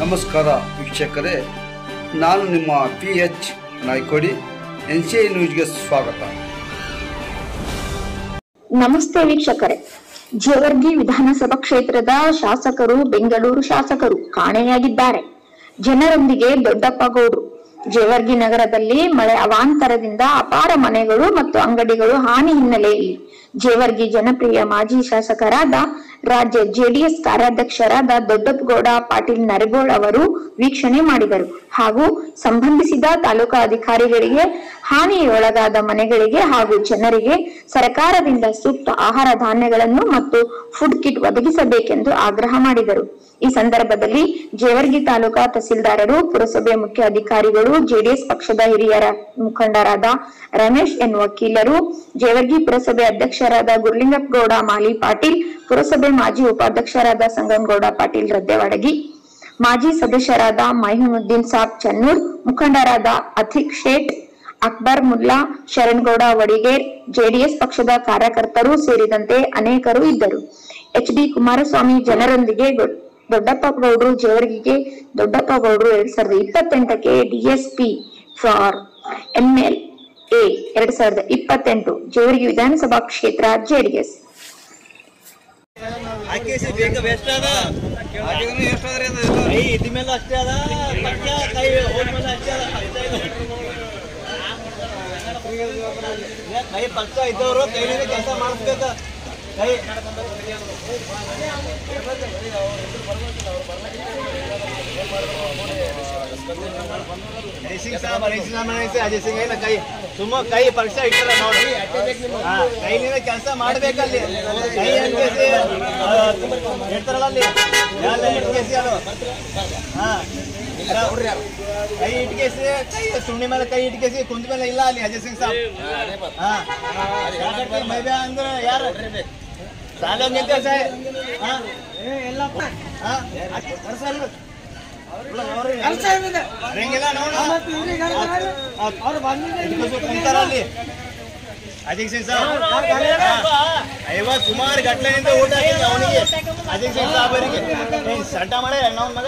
ನಮಸ್ಕಾರ ವೀಕ್ಷಕರೇ, ನಾನು ನಿಮ್ಮ PH ನಾಯ್ಕೋಡಿ. NCI ನ್ಯೂಸ್ಗೆ ಸ್ವಾಗತ. ನಮಸ್ತೆ ವೀಕ್ಷಕರೇ, ಜೇವರ್ಗಿ ವಿಧಾನಸಭಾ ಕ್ಷೇತ್ರದ ಶಾಸಕರು ಬೆಂಗಳೂರು ಶಾಸಕರು ಕಾಣೆಯಾಗಿದ್ದಾರೆ. ಜನರೊಂದಿಗೆ ದೊಡ್ಡಪ್ಪ ಗೌಡ್ರು. ಜೇವರ್ಗಿ ನಗರದಲ್ಲಿ ಮಳೆ ಅವಾಂತರದಿಂದ ಅಪಾರ ಮನೆಗಳು ಮತ್ತು ಅಂಗಡಿಗಳು ಹಾನಿ ಹಿನ್ನೆಲೆಯಲ್ಲಿ ಜೇವರ್ಗಿ ಜನಪ್ರಿಯ ಮಾಜಿ ಶಾಸಕರಾದ ರಾಜ್ಯ JDS ಕಾರ್ಯಾಧ್ಯಕ್ಷರಾದ ದೊಡ್ಡಪ್ಪಗೌಡ ಪಾಟೀಲ್ ನರಗೋಳ್ ಅವರು ವೀಕ್ಷಣೆ ಮಾಡಿದರು ಹಾಗೂ ಸಂಬಂಧಿಸಿದ ತಾಲೂಕಾ ಅಧಿಕಾರಿಗಳಿಗೆ ಹಾನಿಯೊಳಗಾದ ಮನೆಗಳಿಗೆ ಹಾಗೂ ಜನರಿಗೆ ಸರ್ಕಾರದಿಂದ ಸೂಕ್ತ ಆಹಾರ ಧಾನ್ಯಗಳನ್ನು ಮತ್ತು ಫುಡ್ ಕಿಟ್ ಒದಗಿಸಬೇಕೆಂದು ಆಗ್ರಹ ಮಾಡಿದರು. ಈ ಸಂದರ್ಭದಲ್ಲಿ ಜೇವರ್ಗಿ ತಾಲೂಕಾ ತಹಸೀಲ್ದಾರರು, ಪುರಸಭೆ ಮುಖ್ಯ ಅಧಿಕಾರಿಗಳು, JDS ಪಕ್ಷದ ಹಿರಿಯರ ಮುಖಂಡರಾದ ರಮೇಶ್ ಎನ್ ವಕೀಲರು, ಜೇವರ್ಗಿ ಪುರಸಭೆ ಅಧ್ಯಕ್ಷರಾದ ಗುರುಲಿಂಗಪ್ಪಗೌಡ ಮಾಲಿ ಪಾಟೀಲ್, ಪುರಸಭೆ ಮಾಜಿ ಉಪಾಧ್ಯಕ್ಷರಾದ ಸಂಗನಗೌಡ ಪಾಟೀಲ್ ರದ್ದೆವಾಡಗಿ, ಮಾಜಿ ಸದಸ್ಯರಾದ ಮೈಹುನುದ್ದೀನ್ ಸಾಬ್ ಚನ್ನೂರ್, ಮುಖಂಡರಾದ ಅಥಿಕ್ ಶೇಟ್, ಅಕ್ಬರ್ ಮುಲ್ಲಾ, ಶರಣಗೌಡ ವಡಿಗೇರ್, JDS ಪಕ್ಷದ ಕಾರ್ಯಕರ್ತರು ಸೇರಿದಂತೆ ಅನೇಕರು ಇದ್ದರು. HD ಕುಮಾರಸ್ವಾಮಿ ಜನರೊಂದಿಗೆ ದೊಡ್ಡಪ್ಪ ಗೌಡ್ರು. ಜೇವರ್ಗಿಗೆ ದೊಡ್ಡಪ್ಪ ಗೌಡ್ರು 2028ಕ್ಕೆ DSP ಫಾರ್ MLA 2028 ಜೇವರ್ಗಿ ವಿಧಾನಸಭಾ ಕ್ಷೇತ್ರ JDS. ಕೈ ಪಕ್ಷ ಇದ್ದವರು ಕೈಲಿಂದ ಕೆಲಸ ಮಾಡಿಸ್ಬೇಕ. ಕೈ ಅಜಯ್ ಸಿಂಗ್ ಏನ ಕೈ ಸುಮ್ಮ ಕೈ ಪಕ್ಷ ಇಟ್ಟಲ್ಲ ನೋಡಿ, ಕೈಲಿಂದ ಕೆಲಸ ಮಾಡ್ಬೇಕಲ್ಲಿ. ಕೈ ಹೇಳ್ತಾರಲ್ಲ ಅಲ್ಲಿ ಇಟ್ಕೇಸಿ ಅದು ಕೈ ಇಟ್ಕೇಸಿ, ಕೈ ಸುಣ್ಣಿ ಮೇಲೆ ಕೈ ಇಟ್ಕೇಸಿ ಕುಂತ ಮೇಲೆ ಇಲ್ಲ ಅಲ್ಲಿ ಅಜಯ್ ಸಿಂಗ್ ಸಾಬ್. ಮೈಬ್ಯಾ ಅಂದ್ರೆ ಯಾರು ಸಾಲಂಗಿಂತ ಕುಂತಾರಲ್ಲಿ ಅಜಯ್ ಸಿಂಗ್ ಸಾಬ್ 50 ಸುಮಾರು ಗಂಟೆಯಿಂದ ಊಟ ಹಾಕಿದ್ದೆ ಅವನಿಗೆ, ಅಜಯ್ ಸಿಂಗ್ ಸಾಬ್ ಅವರಿಗೆ ಸಡ್ಡ ಮಾಡೇ ನಾವು ಮಗ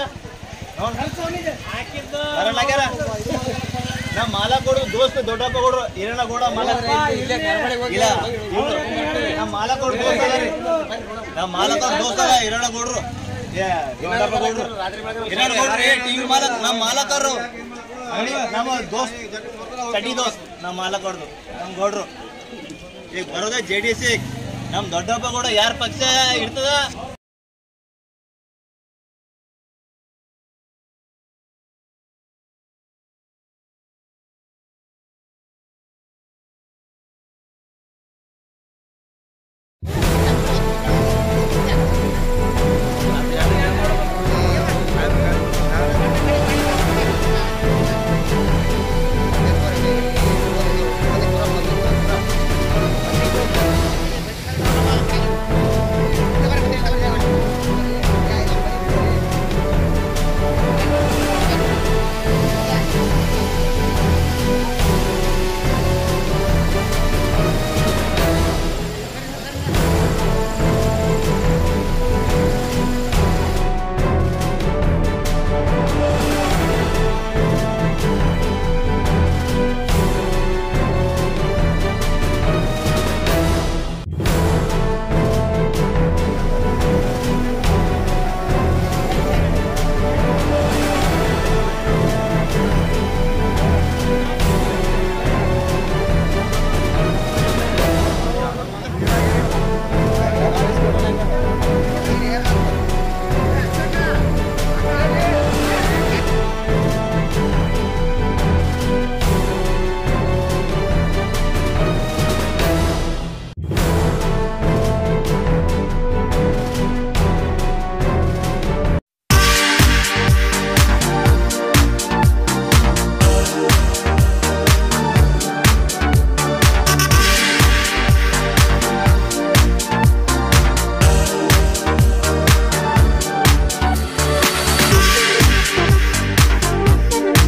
ಬರಲಾಗ್ಯಾರ. ನಮ್ಮ ಮಾಲಕೋಡು ದೋಸ್ತ ದೊಡ್ಡಪ್ಪ ಗೌಡ್ರು, ಹಿರಣಗೌಡ ಮಾಲಕ್ ಇಲ್ಲ, ನಮ್ಮ ಮಾಲಕೋಡು ದೋಸ್ತ ಅದ ರೀ, ನಮ್ಮ ಮಾಲಕೋಡು ದೋಸ್ತ ಅದ ಹಿರಣಗೌಡ್ರು, ದೊಡ್ಡಪ್ಪ ಗೌಡ್ರು, ಹಿರಣಗೌಡ್ರಿ TV ಮಾಲಕ್, ನಮ್ಮ ಮಾಲಕರು ನಮ್ಮ ದೋಸ್ತ್ ಚಟಿ ದೋಸ್ತ್, ನಮ್ಮ ಮಾಲಕೋಡ್ದು ನಮ್ಮ ಗೌಡ್ರು. ಈಗ ಬರೋದೇ JDS. ನಮ್ಮ ದೊಡ್ಡಪ್ಪ ಗೌಡ ಯಾರ ಪಕ್ಷ ಇರ್ತದ